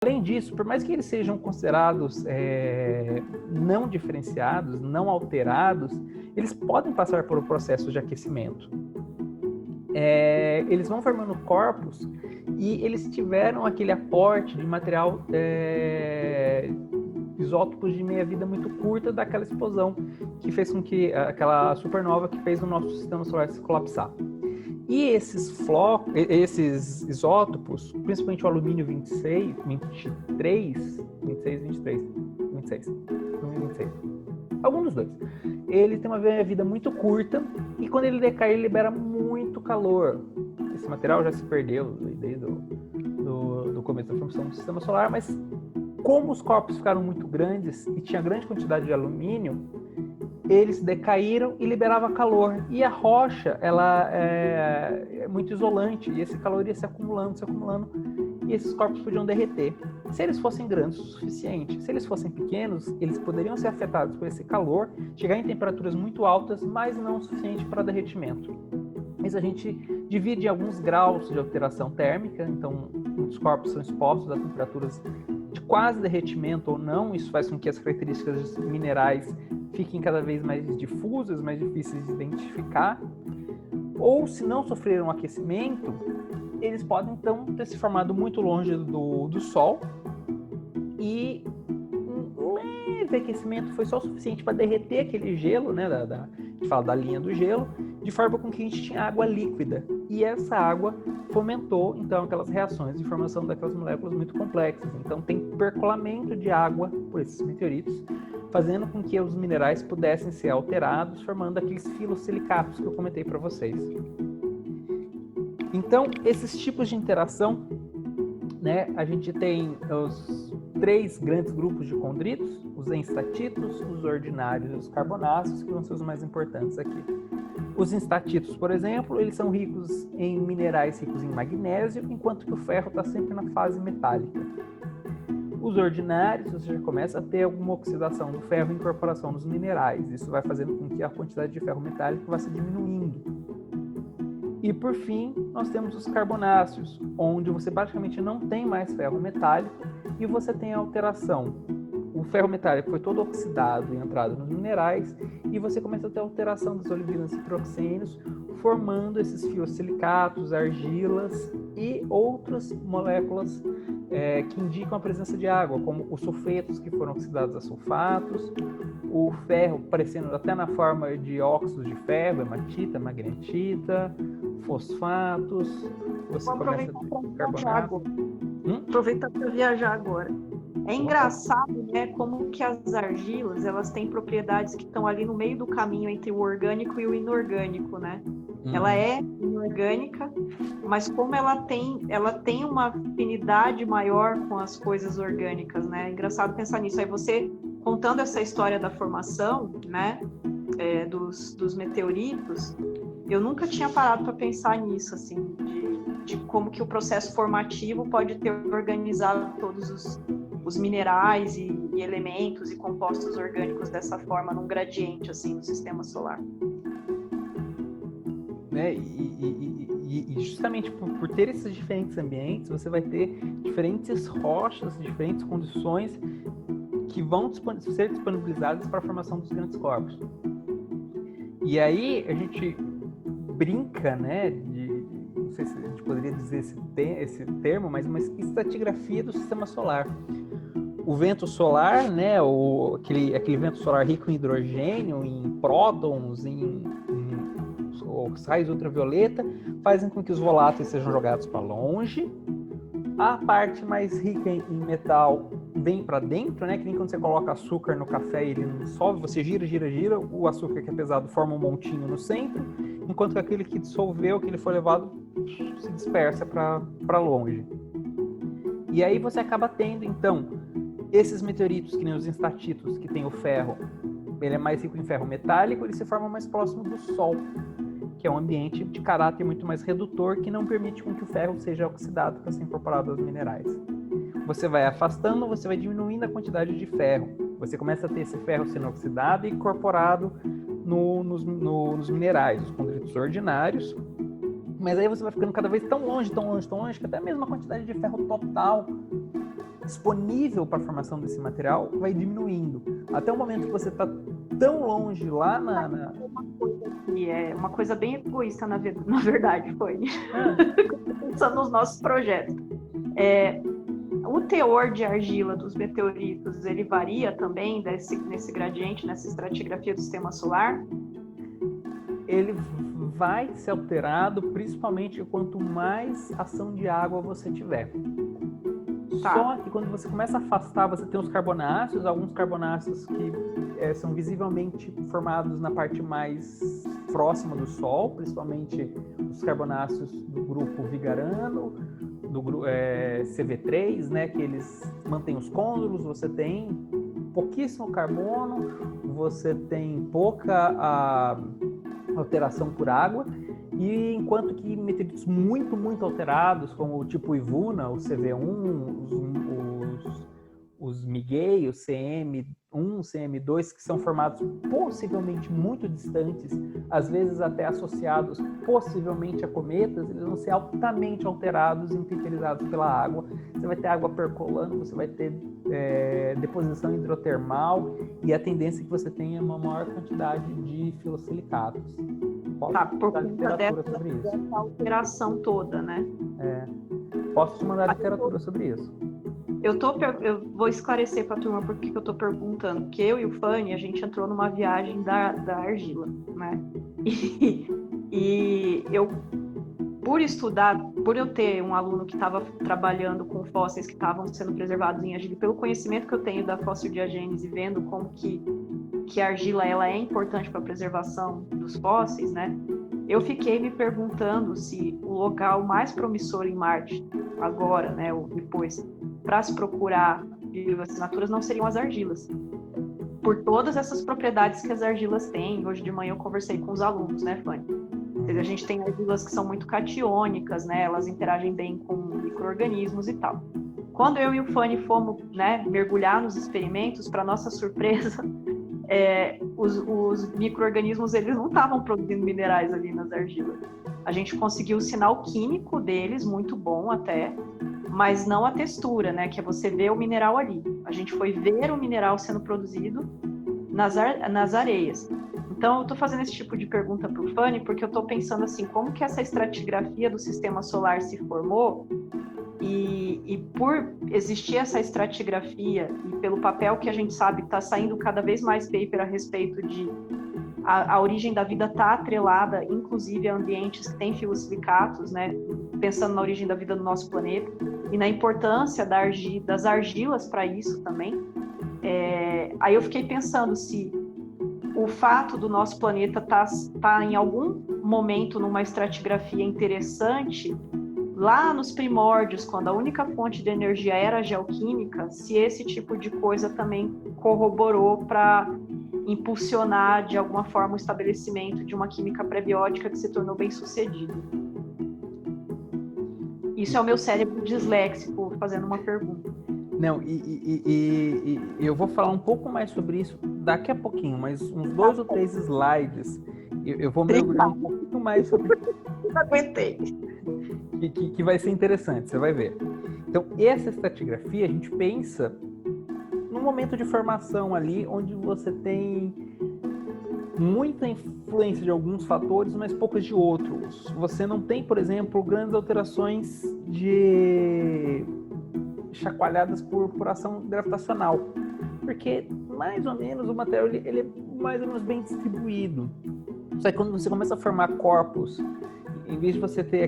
Além disso, por mais que eles sejam considerados não diferenciados, não alterados, eles podem passar por um processo de aquecimento. Eles vão formando corpos e eles tiveram aquele aporte de material, isótopos de meia-vida muito curta daquela explosão que fez com que aquela supernova que fez o nosso sistema solar se colapsar. E esses isótopos, principalmente o alumínio 26, algum dos dois, ele tem uma vida muito curta e quando ele decai, ele libera muito calor. Esse material já se perdeu desde o começo da formação do sistema solar, mas como os corpos ficaram muito grandes e tinha grande quantidade de alumínio, eles decaíram e liberava calor. E a rocha, ela é muito isolante, e esse calor ia se acumulando, e esses corpos podiam derreter. Se eles fossem grandes o suficiente, se eles fossem pequenos, eles poderiam ser afetados por esse calor, chegar em temperaturas muito altas, mas não o suficiente para derretimento. Mas a gente divide em alguns graus de alteração térmica, então muitos corpos são expostos a temperaturas de quase derretimento ou não, isso faz com que as características dos minerais fiquem cada vez mais difusas, mais difíceis de identificar, ou se não sofreram aquecimento, eles podem então ter se formado muito longe do Sol e um leve aquecimento foi só o suficiente para derreter aquele gelo, né, a gente fala da linha do gelo, de forma com que a gente tinha água líquida, e essa água fomentou então aquelas reações de formação daquelas moléculas muito complexas. Então tem percolamento de água por esses meteoritos, fazendo com que os minerais pudessem ser alterados, formando aqueles filosilicatos que eu comentei para vocês. Então, esses tipos de interação, né, a gente tem os 3 grandes grupos de condritos, os enstatitos, os ordinários e os carbonáceos, que vão ser os mais importantes aqui. Os enstatitos, por exemplo, eles são ricos em minerais ricos em magnésio, enquanto que o ferro está sempre na fase metálica. Os ordinários, você já começa a ter alguma oxidação do ferro e incorporação nos minerais. Isso vai fazendo com que a quantidade de ferro metálico vá se diminuindo. E, por fim, nós temos os carbonáceos, onde você praticamente não tem mais ferro metálico e você tem a alteração. O ferro metálico foi todo oxidado e entrado nos minerais e você começa a ter a alteração das olivinas e piroxenos, formando esses fiosilicatos, argilas e outras moléculas que indicam a presença de água, como os sulfetos que foram oxidados a sulfatos, o ferro aparecendo até na forma de óxidos de ferro, hematita, magnetita, fosfatos. Você começa a carbonato. Aproveitar para viajar agora. É engraçado, né, como que as argilas, elas têm propriedades que estão ali no meio do caminho entre o orgânico e o inorgânico, né? Ela é inorgânica, mas como ela tem uma afinidade maior com as coisas orgânicas, né? É engraçado pensar nisso. Aí você, contando essa história da formação, né, dos meteoritos, eu nunca tinha parado para pensar nisso, assim, de como que o processo formativo pode ter organizado todos os minerais e elementos e compostos orgânicos dessa forma, num gradiente, assim, no sistema solar. E justamente por ter esses diferentes ambientes, você vai ter diferentes rochas, diferentes condições que vão ser disponibilizadas para a formação dos grandes corpos. E aí a gente brinca, né, não sei se a gente poderia dizer esse termo, mas uma estratigrafia do sistema solar. O vento solar, né, aquele vento solar rico em hidrogênio, em prótons, em raios ultravioleta, fazem com que os voláteis sejam jogados para longe. A parte mais rica em metal vem para dentro, né, que nem quando você coloca açúcar no café e ele não dissolve, você gira, o açúcar que é pesado forma um montinho no centro, enquanto que aquele que dissolveu, que ele foi levado, se dispersa para longe. E aí você acaba tendo, então, esses meteoritos, que nem os enstatitos, que tem o ferro, ele é mais rico em ferro metálico, ele se forma mais próximo do Sol, que é um ambiente de caráter muito mais redutor, que não permite com que o ferro seja oxidado para ser incorporado aos minerais. Você vai afastando, você vai diminuindo a quantidade de ferro. Você começa a ter esse ferro sendo oxidado e incorporado nos minerais, os condritos ordinários, mas aí você vai ficando cada vez tão longe, que até mesmo a quantidade de ferro total disponível para a formação desse material vai diminuindo. Até o momento que você está tão longe lá É uma coisa bem egoísta, na verdade, foi. Pensando nos nossos projetos. O teor de argila dos meteoritos, ele varia também nesse gradiente, nessa estratigrafia do sistema solar? Ele vai ser alterado, principalmente quanto mais ação de água você tiver. Tá. Só que quando você começa a afastar, você tem os carbonáceos, alguns carbonáceos que são visivelmente formados na parte mais próxima do Sol, principalmente os carbonáceos do grupo vigarano, do CV3, né, que eles mantêm os côndulos, você tem pouquíssimo carbono, você tem pouca alteração por água, e enquanto que meteoritos muito, muito alterados, como o tipo Ivuna, o CV1, os Miguel, o CM1, CM2, que são formados possivelmente muito distantes, às vezes até associados possivelmente a cometas, eles vão ser altamente alterados e temperizados pela água. Você vai ter água percolando, você vai ter deposição hidrotermal, e a tendência é que você tenha uma maior quantidade de filosilicatos. Por conta dessa alteração toda, né? Posso te mandar literatura sobre isso. Eu vou esclarecer para a turma por que eu estou perguntando. Porque eu e o Fanny, a gente entrou numa viagem da argila, né? E eu, por eu ter um aluno que estava trabalhando com fósseis que estavam sendo preservados em argila, pelo conhecimento que eu tenho da fossil-diagênese, vendo como que a argila ela é importante para a preservação dos fósseis, né? Eu fiquei me perguntando se o local mais promissor em Marte, agora, né, ou depois, para se procurar bioassinaturas, não seriam as argilas. Por todas essas propriedades que as argilas têm. Hoje de manhã eu conversei com os alunos, né, Fanny? A gente tem argilas que são muito catiônicas, né? Elas interagem bem com micro-organismos e tal. Quando eu e o Fanny fomos, né, mergulhar nos experimentos, para nossa surpresa, os micro-organismos, eles não estavam produzindo minerais ali nas argilas. A gente conseguiu o sinal químico deles, muito bom até, mas não a textura, né? Que é você ver o mineral ali. A gente foi ver o mineral sendo produzido nas areias. Então, eu estou fazendo esse tipo de pergunta para o Fanny, porque eu estou pensando assim, como que essa estratigrafia do sistema solar se formou, e por existir essa estratigrafia, e pelo papel que a gente sabe que está saindo cada vez mais paper a respeito de a origem da vida está atrelada, inclusive, a ambientes que têm filosilicatos, né? Pensando na origem da vida do nosso planeta, e na importância das argilas para isso também. Aí eu fiquei pensando se o fato do nosso planeta tá em algum momento numa estratigrafia interessante, lá nos primórdios, quando a única fonte de energia era a geoquímica, se esse tipo de coisa também corroborou para impulsionar de alguma forma o estabelecimento de uma química pré-biótica que se tornou bem sucedida. Isso é o meu cérebro disléxico fazendo uma pergunta. Não, e eu vou falar um pouco mais sobre isso daqui a pouquinho, mas uns 2 ou 3 slides eu vou mergulhar um pouquinho mais sobre isso. Não aguentei. Que vai ser interessante, você vai ver. Então, essa estratigrafia, a gente pensa num momento de formação ali, onde você tem muita influência de alguns fatores, mas poucas de outros. Você não tem, por exemplo, grandes alterações de chacoalhadas por ação gravitacional, porque mais ou menos o material ele é mais ou menos bem distribuído. Só que quando você começa a formar corpos, em vez de você ter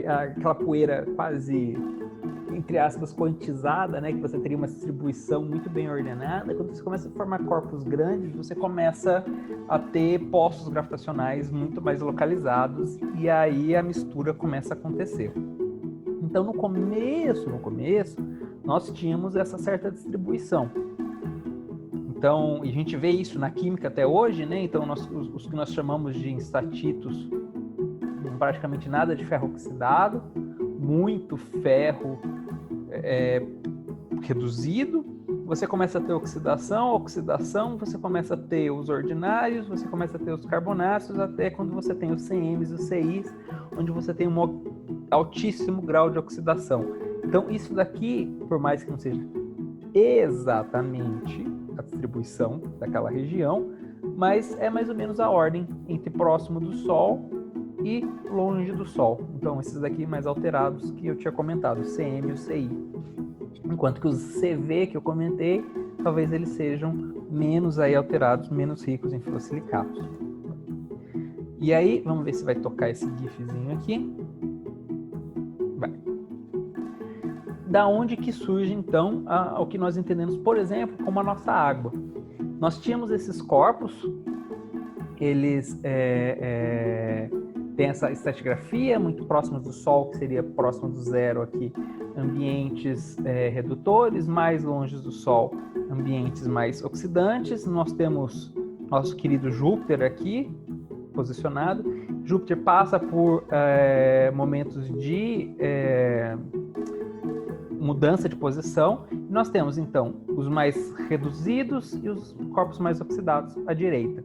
aquela poeira quase, entre aspas, quantizada, né, que você teria uma distribuição muito bem ordenada, quando você começa a formar corpos grandes, você começa a ter postos gravitacionais muito mais localizados, e aí a mistura começa a acontecer. Então, no começo, nós tínhamos essa certa distribuição. Então, e a gente vê isso na química até hoje, né? Então, os que nós chamamos de instatitos, praticamente nada de ferro oxidado, muito ferro reduzido, você começa a ter oxidação, você começa a ter os ordinários, você começa a ter os carbonáceos, até quando você tem os CMs e os CIs, onde você tem um altíssimo grau de oxidação. Então, isso daqui, por mais que não seja exatamente a distribuição daquela região, mas é mais ou menos a ordem entre próximo do Sol e longe do Sol. Então, esses daqui mais alterados que eu tinha comentado, o CM e o CI. Enquanto que os CV que eu comentei, talvez eles sejam menos aí alterados, menos ricos em filosilicatos. E aí, vamos ver se vai tocar esse gifzinho aqui. Vai. Da onde que surge, então, o que nós entendemos, por exemplo, como a nossa água. Nós tínhamos esses corpos, eles têm essa estratigrafia muito próximos do Sol, que seria próximo do zero aqui, ambientes redutores, mais longe do Sol, ambientes mais oxidantes. Nós temos nosso querido Júpiter aqui, posicionado. Júpiter passa por momentos de mudança de posição. Nós temos, então, os mais reduzidos e os corpos mais oxidados à direita.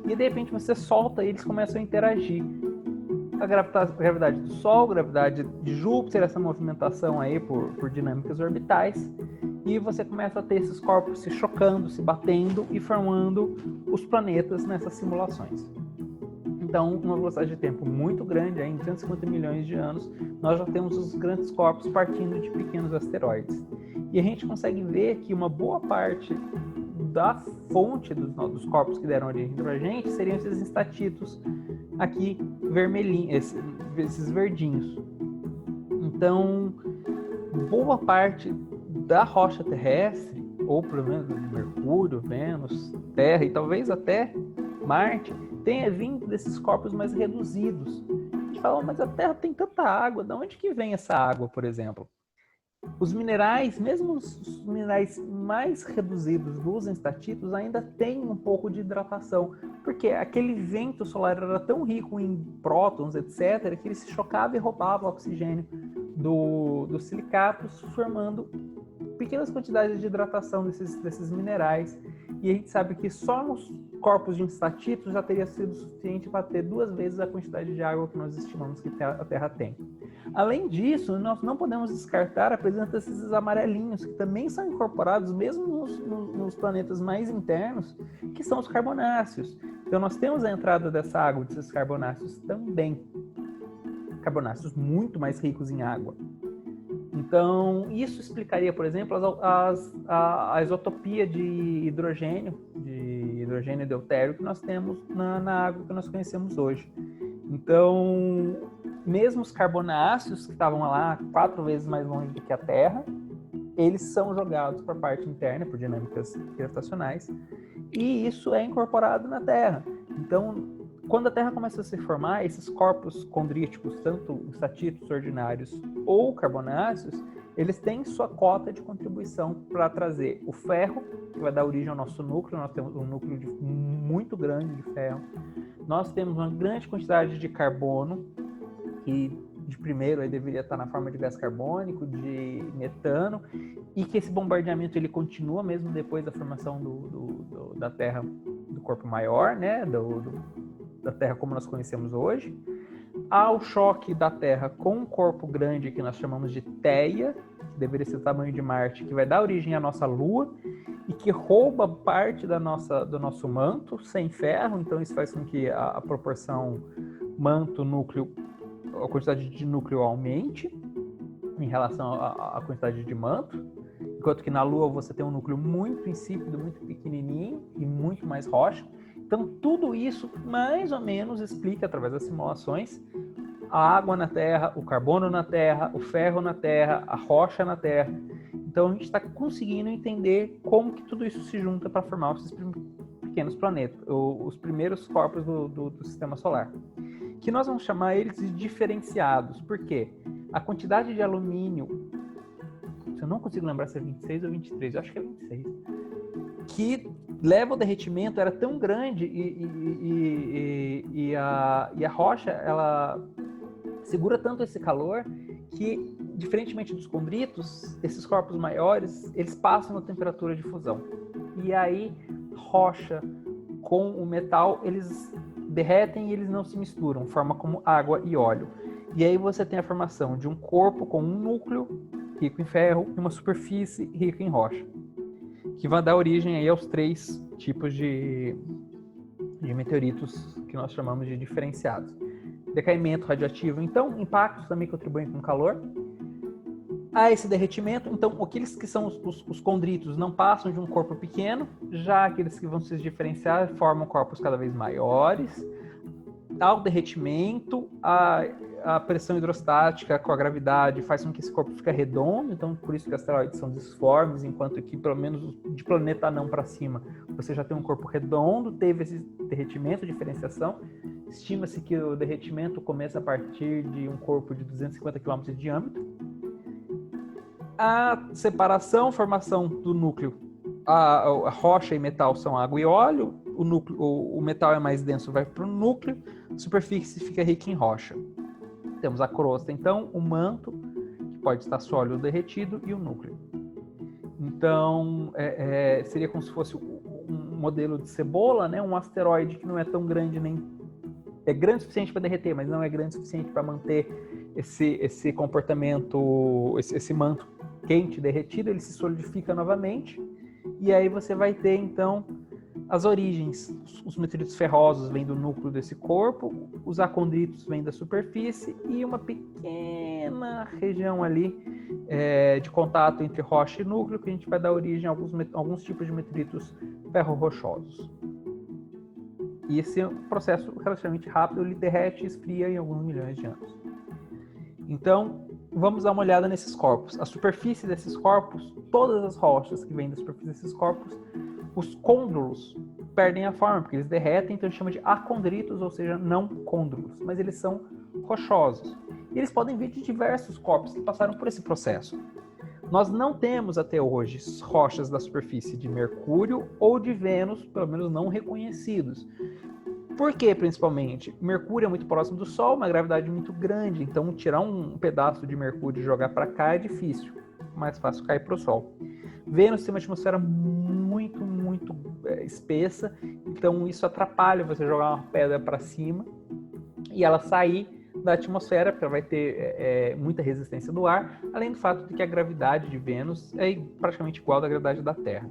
E, de repente, você solta e eles começam a interagir. A gravidade do Sol, a gravidade de Júpiter, essa movimentação aí por dinâmicas orbitais, e você começa a ter esses corpos se chocando, se batendo e formando os planetas nessas simulações. Então, uma velocidade de tempo muito grande, em 250 milhões de anos, nós já temos os grandes corpos partindo de pequenos asteroides. E a gente consegue ver que uma boa parte da fonte dos corpos que deram origem para a gente seriam esses estatitos aqui vermelhinhos, esses verdinhos. Então, boa parte da rocha terrestre, ou pelo menos de Mercúrio, Vênus, Terra e talvez até Marte, tenha vindo desses corpos mais reduzidos. A gente fala, mas a Terra tem tanta água, de onde que vem essa água, por exemplo? Os minerais, mesmo os minerais mais reduzidos dos estatitos, ainda têm um pouco de hidratação, porque aquele vento solar era tão rico em prótons, etc., que ele se chocava e roubava o oxigênio dos silicatos, formando pequenas quantidades de hidratação desses minerais. E a gente sabe que só nos corpos de estatitos já teria sido suficiente para ter 2 vezes a quantidade de água que nós estimamos que a Terra tem. Além disso, nós não podemos descartar a presença desses amarelinhos, que também são incorporados mesmo nos planetas mais internos, que são os carbonáceos. Então nós temos a entrada dessa água, desses carbonáceos também. Carbonáceos muito mais ricos em água. Então, isso explicaria, por exemplo, a isotopia de hidrogênio e deutério que nós temos na água que nós conhecemos hoje. Então, mesmo os carbonáceos que estavam lá 4 vezes mais longe do que a Terra, eles são jogados para a parte interna, por dinâmicas gravitacionais, e isso é incorporado na Terra. Então, quando a Terra começa a se formar, esses corpos condríticos, tanto estatitos ordinários ou carbonáceos, eles têm sua cota de contribuição para trazer o ferro, que vai dar origem ao nosso núcleo. Nós temos um núcleo muito grande de ferro. Nós temos uma grande quantidade de carbono, que de primeiro aí deveria estar na forma de gás carbônico, de metano, e que esse bombardeamento ele continua mesmo depois da formação da Terra, do corpo maior, né, da Terra como nós conhecemos hoje. Há o choque da Terra com um corpo grande que nós chamamos de Theia, que deveria ser o tamanho de Marte, que vai dar origem à nossa Lua e que rouba parte do nosso manto sem ferro. Então isso faz com que a proporção manto-núcleo, a quantidade de núcleo aumente em relação à quantidade de manto, enquanto que na Lua você tem um núcleo muito insípido, muito pequenininho e muito mais rocha. Então, tudo isso, mais ou menos, explica, através das simulações, a água na Terra, o carbono na Terra, o ferro na Terra, a rocha na Terra. Então, a gente está conseguindo entender como que tudo isso se junta para formar esses pequenos planetas, os primeiros corpos do Sistema Solar. Que nós vamos chamar eles de diferenciados. Por quê? A quantidade de alumínio, eu não consigo lembrar se é 26 ou 23, eu acho que é 26, que leva ao derretimento era tão grande e a rocha ela segura tanto esse calor que diferentemente dos condritos, esses corpos maiores, eles passam na temperatura de fusão. E aí, rocha com o metal, eles derretem e eles não se misturam, forma como água e óleo. E aí você tem a formação de um corpo com um núcleo rico em ferro e uma superfície rica em rocha, que vai dar origem aí aos 3 tipos de meteoritos que nós chamamos de diferenciados. Decaimento radioativo, então, impactos também contribuem com calor. Há esse derretimento, então, aqueles que são os condritos não passam de um corpo pequeno, já aqueles que vão se diferenciar formam corpos cada vez maiores. Há o derretimento, a pressão hidrostática com a gravidade faz com que esse corpo fique redondo, então por isso que asteroides são disformes, enquanto que, pelo menos de planeta anão para cima, você já tem um corpo redondo, teve esse derretimento, diferenciação. Estima-se que o derretimento começa a partir de um corpo de 250 km de diâmetro. A separação, formação do núcleo, a rocha e metal são água e óleo, o metal é mais denso, vai para o núcleo, a superfície fica rica em rocha. Temos a crosta, então, o manto, que pode estar sólido derretido, e o núcleo. Então, seria como se fosse um modelo de cebola, né? Um asteroide que não é tão grande, nem é grande o suficiente para derreter, mas não é grande o suficiente para manter esse comportamento, esse manto quente derretido, ele se solidifica novamente, e aí você vai ter, então, as origens. Os meteoritos ferrosos vêm do núcleo desse corpo, os acondritos vêm da superfície, e uma pequena região ali de contato entre rocha e núcleo, que a gente vai dar origem a alguns tipos de meteoritos ferro-rochosos. E esse é um processo relativamente rápido, ele derrete e esfria em alguns milhões de anos. Então, vamos dar uma olhada nesses corpos. A superfície desses corpos, todas as rochas que vêm da superfície desses corpos, os côndrulos perdem a forma, porque eles derretem, então a gente chama de acondritos, ou seja, não côndrulos, mas eles são rochosos. E eles podem vir de diversos corpos que passaram por esse processo. Nós não temos até hoje rochas da superfície de Mercúrio ou de Vênus, pelo menos não reconhecidos. Por quê, principalmente? Mercúrio é muito próximo do Sol, uma gravidade muito grande, então tirar um pedaço de Mercúrio e jogar para cá é difícil, mais fácil cair para o Sol. Vênus tem uma atmosfera muito espessa, então isso atrapalha você jogar uma pedra para cima e ela sair da atmosfera, porque ela vai ter muita resistência do ar, além do fato de que a gravidade de Vênus é praticamente igual à gravidade da Terra.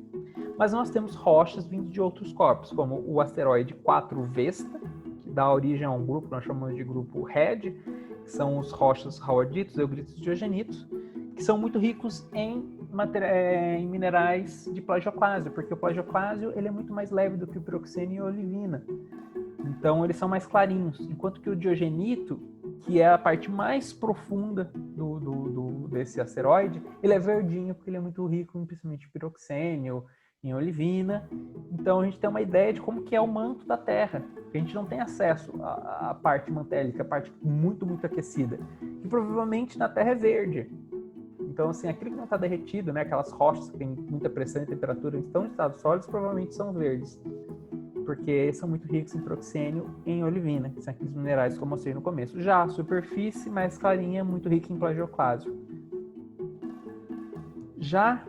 Mas nós temos rochas vindo de outros corpos, como o asteroide 4 Vesta, que dá origem a um grupo que nós chamamos de grupo RED, que são os rochas hauarditos, eugritos e diogenitos, que são muito ricos em minerais de plagioclásio, porque o plagioclásio ele é muito mais leve do que o piroxênio e a olivina. Então eles são mais clarinhos, enquanto que o diogenito, que é a parte mais profunda desse asteroide, ele é verdinho porque ele é muito rico em principalmente piroxênio, em olivina. Então a gente tem uma ideia de como que é o manto da Terra, que a gente não tem acesso à parte mantélica, a parte muito aquecida, que provavelmente na Terra é verde. Então, assim, aquilo que não está derretido, né, aquelas rochas que têm muita pressão e temperatura, estão em estado sólidos, provavelmente são verdes, porque são muito ricos em piroxênio e em olivina, que são aqueles minerais que eu mostrei no começo. Já a superfície mais clarinha, muito rica em plagioclásio. Já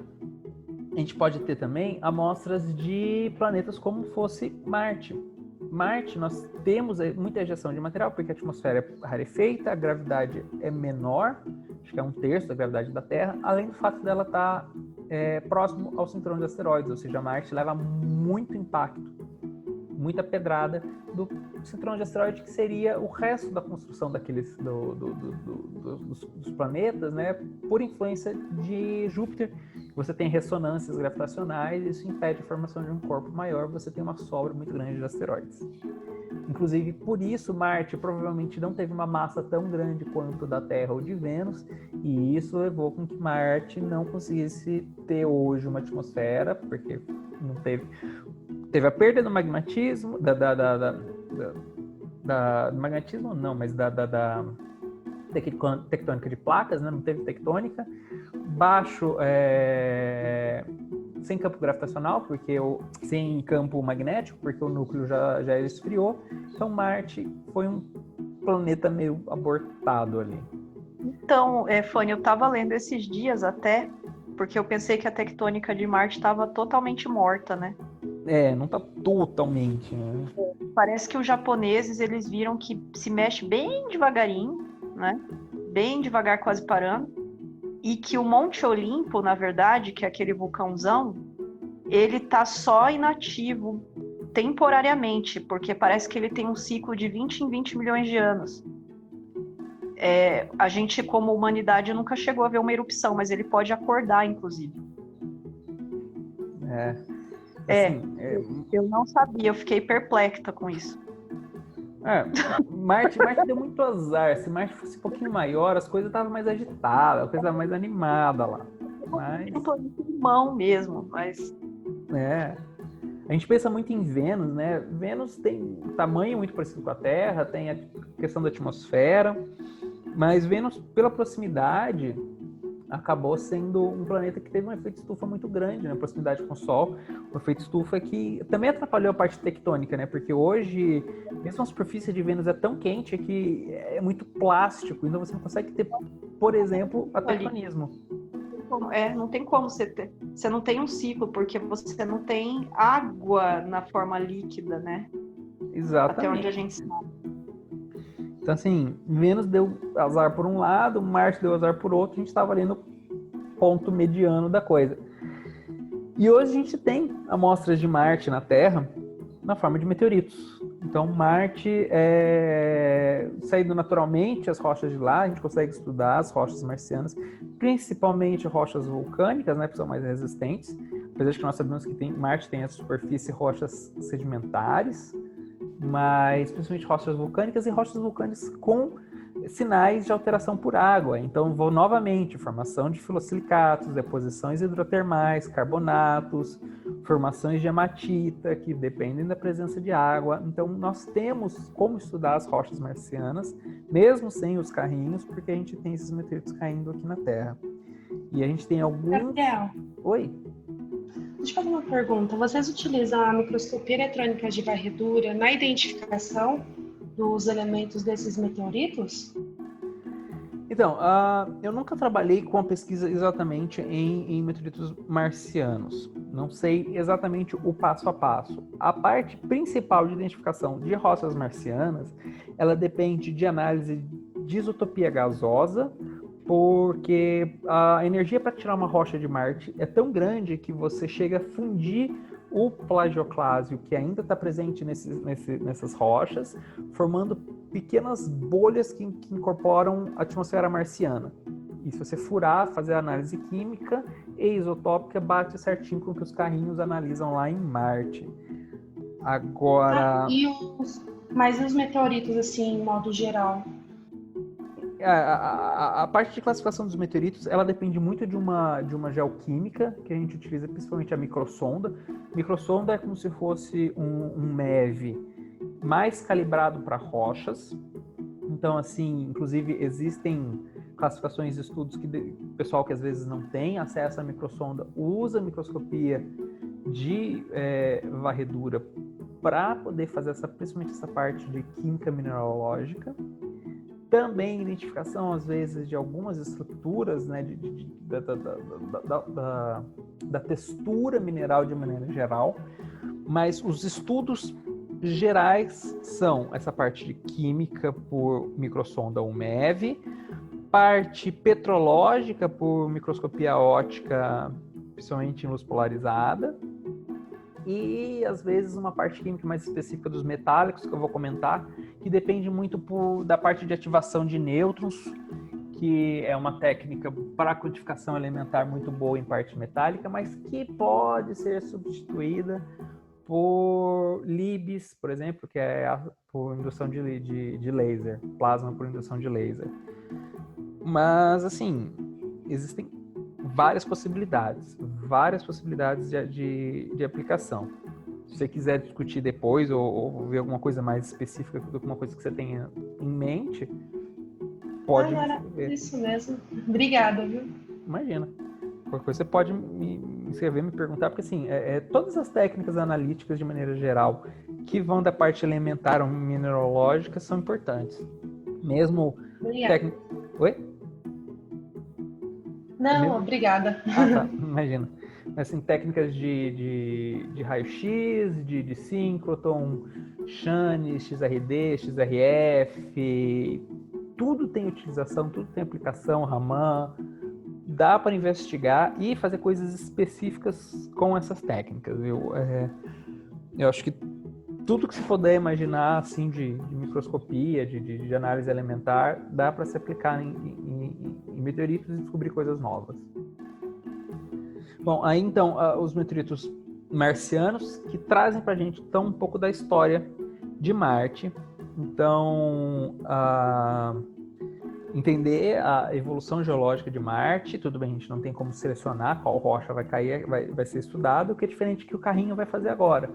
a gente pode ter também amostras de planetas como fosse Marte. Marte, nós temos muita ejeção de material, porque a atmosfera é rarefeita, a gravidade é menor, acho que é 1/3 da gravidade da Terra, além do fato dela estar próximo ao cinturão de asteroides, ou seja, Marte leva muito impacto, muita pedrada do cinturão de asteroides, que seria o resto da construção daqueles dos planetas, né, por influência de Júpiter. Você tem ressonâncias gravitacionais, e isso impede a formação de um corpo maior, você tem uma sobra muito grande de asteroides. Inclusive, por isso, Marte provavelmente não teve uma massa tão grande quanto da Terra ou de Vênus, e isso levou com que Marte não conseguisse ter hoje uma atmosfera, porque não teve a perda do magmatismo, magmatismo não, mas da tectônica de placas, né? Não teve tectônica, sem campo gravitacional, sem campo magnético, porque o núcleo já esfriou. Então Marte foi um planeta meio abortado ali. Então, Fanny, eu estava lendo esses dias até, porque eu pensei que a tectônica de Marte estava totalmente morta, né? Não tá totalmente, né? Parece que os japoneses, eles viram que se mexe bem devagarinho, né? Bem devagar, quase parando. E que o Monte Olimpo, na verdade, que é aquele vulcãozão, ele tá só inativo temporariamente, porque parece que ele tem um ciclo de 20 em 20 milhões de anos. A gente, como humanidade, nunca chegou a ver uma erupção, mas ele pode acordar, inclusive. Eu não sabia, eu fiquei perplexa com isso. Marte deu muito azar. Se Marte fosse um pouquinho maior, as coisas estavam mais agitadas, a coisa mais animada lá. Mas... Eu tô em mão mesmo, mas... A gente pensa muito em Vênus, né? Vênus tem um tamanho muito parecido com a Terra, tem a questão da atmosfera, mas Vênus, pela proximidade, acabou sendo um planeta que teve um efeito estufa muito grande, né? Proximidade com o Sol, um efeito estufa que também atrapalhou a parte tectônica, né? Porque hoje, mesmo a superfície de Vênus é tão quente que é muito plástico, então você não consegue ter, por exemplo, a tectonismo. Não tem como você ter. Você não tem um ciclo, porque você não tem água na forma líquida, né? Exatamente. Até onde a gente sabe. Então, assim, Vênus deu azar por um lado, Marte deu azar por outro, a gente estava ali no ponto mediano da coisa. E hoje a gente tem amostras de Marte na Terra na forma de meteoritos. Então, Marte saindo naturalmente as rochas de lá, a gente consegue estudar as rochas marcianas, principalmente rochas vulcânicas, né, que são mais resistentes, apesar de que nós sabemos que Marte tem a superfície rochas sedimentares, mas principalmente rochas vulcânicas e rochas vulcânicas com sinais de alteração por água. Então, vou novamente, formação de filosilicatos, deposições hidrotermais, carbonatos, formações de hematita, que dependem da presença de água. Então, nós temos como estudar as rochas marcianas, mesmo sem os carrinhos, porque a gente tem esses meteoritos caindo aqui na Terra. E a gente tem alguns... Gabriel. Oi? Deixa eu fazer uma pergunta. Vocês utilizam a microscopia eletrônica de varredura na identificação dos elementos desses meteoritos? Então, eu nunca trabalhei com a pesquisa exatamente em meteoritos marcianos. Não sei exatamente o passo a passo. A parte principal de identificação de rochas marcianas, ela depende de análise de isotopia gasosa, porque a energia para tirar uma rocha de Marte é tão grande que você chega a fundir o plagioclásio que ainda está presente nessas rochas, formando pequenas bolhas que incorporam a atmosfera marciana. E se você furar, fazer a análise química e isotópica, bate certinho com o que os carrinhos analisam lá em Marte. Agora... Mas e os meteoritos, assim, em modo geral? A parte de classificação dos meteoritos, ela depende muito de uma geoquímica, que a gente utiliza principalmente a microsonda. Microsonda é como se fosse um MEV mais calibrado para rochas. Então, assim, inclusive existem classificações e estudos que o pessoal que às vezes não tem acesso à microsonda usa a microscopia de varredura para poder fazer principalmente essa parte de química mineralógica. Também identificação, às vezes, de algumas estruturas, né, da textura mineral de maneira geral, mas os estudos gerais são essa parte de química por microsonda ou MEV, parte petrológica por microscopia óptica, principalmente em luz polarizada, e às vezes uma parte química mais específica dos metálicos, que eu vou comentar, que depende muito da parte de ativação de nêutrons, que é uma técnica para quantificação elementar muito boa em parte metálica, mas que pode ser substituída por LIBS, por exemplo, que é por indução de laser, plasma por indução de laser. Mas, assim, existem várias possibilidades de aplicação. Se você quiser discutir depois ou ver alguma coisa mais específica, alguma coisa que você tenha em mente, pode me escrever. Isso mesmo. Obrigada, viu? Imagina. Qualquer coisa você pode me escrever, me perguntar, porque assim, todas as técnicas analíticas de maneira geral que vão da parte elementar ou mineralógica são importantes. Mesmo técnica... Oi? Não, obrigada. Tá, imagina. Assim, técnicas de raio-x, de síncrotron, Chane, XRD, XRF, tudo tem utilização, tudo tem aplicação, Raman. Dá para investigar e fazer coisas específicas com essas técnicas. Eu acho que tudo que se puder imaginar assim, de microscopia, de análise elementar, dá para se aplicar em meteoritos e descobrir coisas novas. Bom, aí então, os meteoritos marcianos, que trazem para a gente então, um pouco da história de Marte. Então, entender a evolução geológica de Marte, tudo bem, a gente não tem como selecionar qual rocha vai cair, vai ser estudado, o que é diferente do que o carrinho vai fazer agora,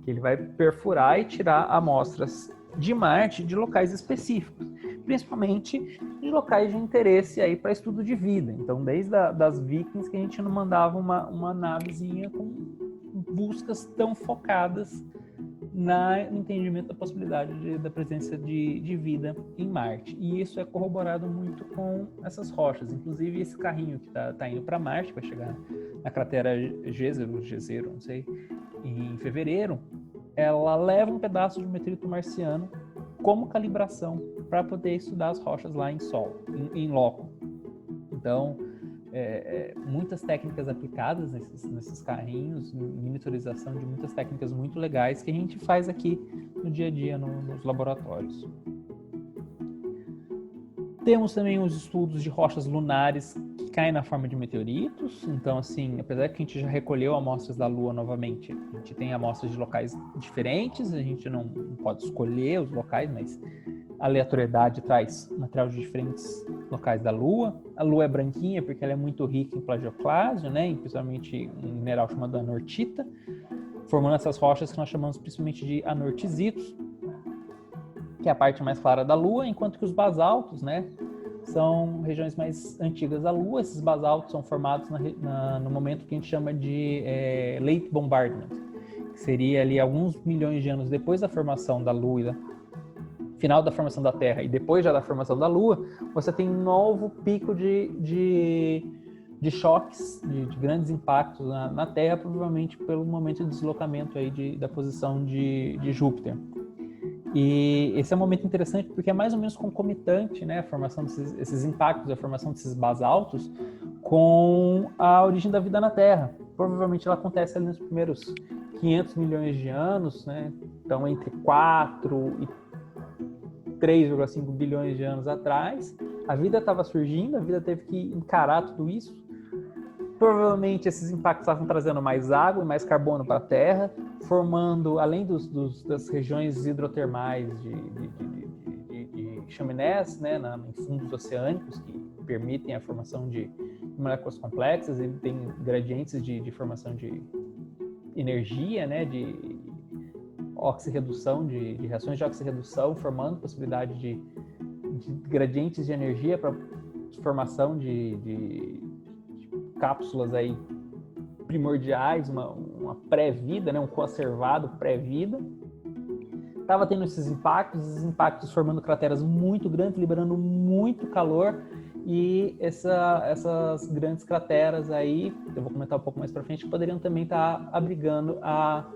que ele vai perfurar e tirar amostras de Marte de locais específicos, principalmente de locais de interesse aí para estudo de vida. Então, desde das Vikings, que a gente não mandava uma navezinha com buscas tão focadas no entendimento da possibilidade da presença de vida em Marte. E isso é corroborado muito com essas rochas. Inclusive, esse carrinho que está indo para Marte, vai chegar na cratera Jezero, não sei, em fevereiro, ela leva um pedaço de meteorito marciano como calibração para poder estudar as rochas lá em solo, em loco. Então, muitas técnicas aplicadas nesses carrinhos, monitorização de muitas técnicas muito legais que a gente faz aqui no dia a dia nos laboratórios. Temos também os estudos de rochas lunares que caem na forma de meteoritos. Então, assim, apesar que a gente já recolheu amostras da Lua novamente, a gente tem amostras de locais diferentes, a gente não pode escolher os locais, mas a aleatoriedade traz material de diferentes locais da Lua. A Lua é branquinha porque ela é muito rica em plagioclásio, né? Principalmente um mineral chamado anortita, formando essas rochas que nós chamamos principalmente de anortisitos, que é a parte mais clara da Lua, enquanto que os basaltos, né, são regiões mais antigas da Lua. Esses basaltos são formados no momento que a gente chama de late bombardment, que seria ali alguns milhões de anos depois da formação da Lua, final da formação da Terra e depois já da formação da Lua, você tem um novo pico de choques, de grandes impactos na Terra, provavelmente pelo momento de deslocamento aí da posição de Júpiter. E esse é um momento interessante porque é mais ou menos concomitante, né, a formação desses impactos, a formação desses basaltos com a origem da vida na Terra. Provavelmente ela acontece ali nos primeiros 500 milhões de anos, né? Então entre 4 e 3,5 bilhões de anos atrás, a vida estava surgindo, a vida teve que encarar tudo isso. Provavelmente esses impactos estavam trazendo mais água e mais carbono para a Terra, formando, além das regiões hidrotermais de chaminés, né, em fundos oceânicos, que permitem a formação de moléculas complexas, e tem gradientes de formação de energia, né, de oxirredução, de reações de oxirredução, formando possibilidade de gradientes de energia para formação de cápsulas aí primordiais, uma pré-vida, né, um coacervado pré-vida. Estava tendo esses impactos formando crateras muito grandes, liberando muito calor, e essas grandes crateras aí, eu vou comentar um pouco mais para frente, poderiam também estar abrigando a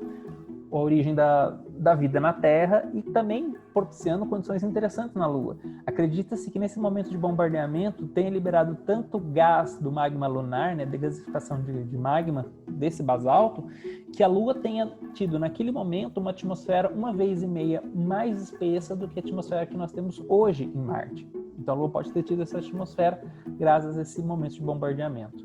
origem da vida na Terra e também propiciando condições interessantes na Lua. Acredita-se que nesse momento de bombardeamento tenha liberado tanto gás do magma lunar, né, degasificação de magma desse basalto, que a Lua tenha tido naquele momento uma atmosfera 1,5 vezes mais espessa do que a atmosfera que nós temos hoje em Marte. Então a Lua pode ter tido essa atmosfera graças a esse momento de bombardeamento.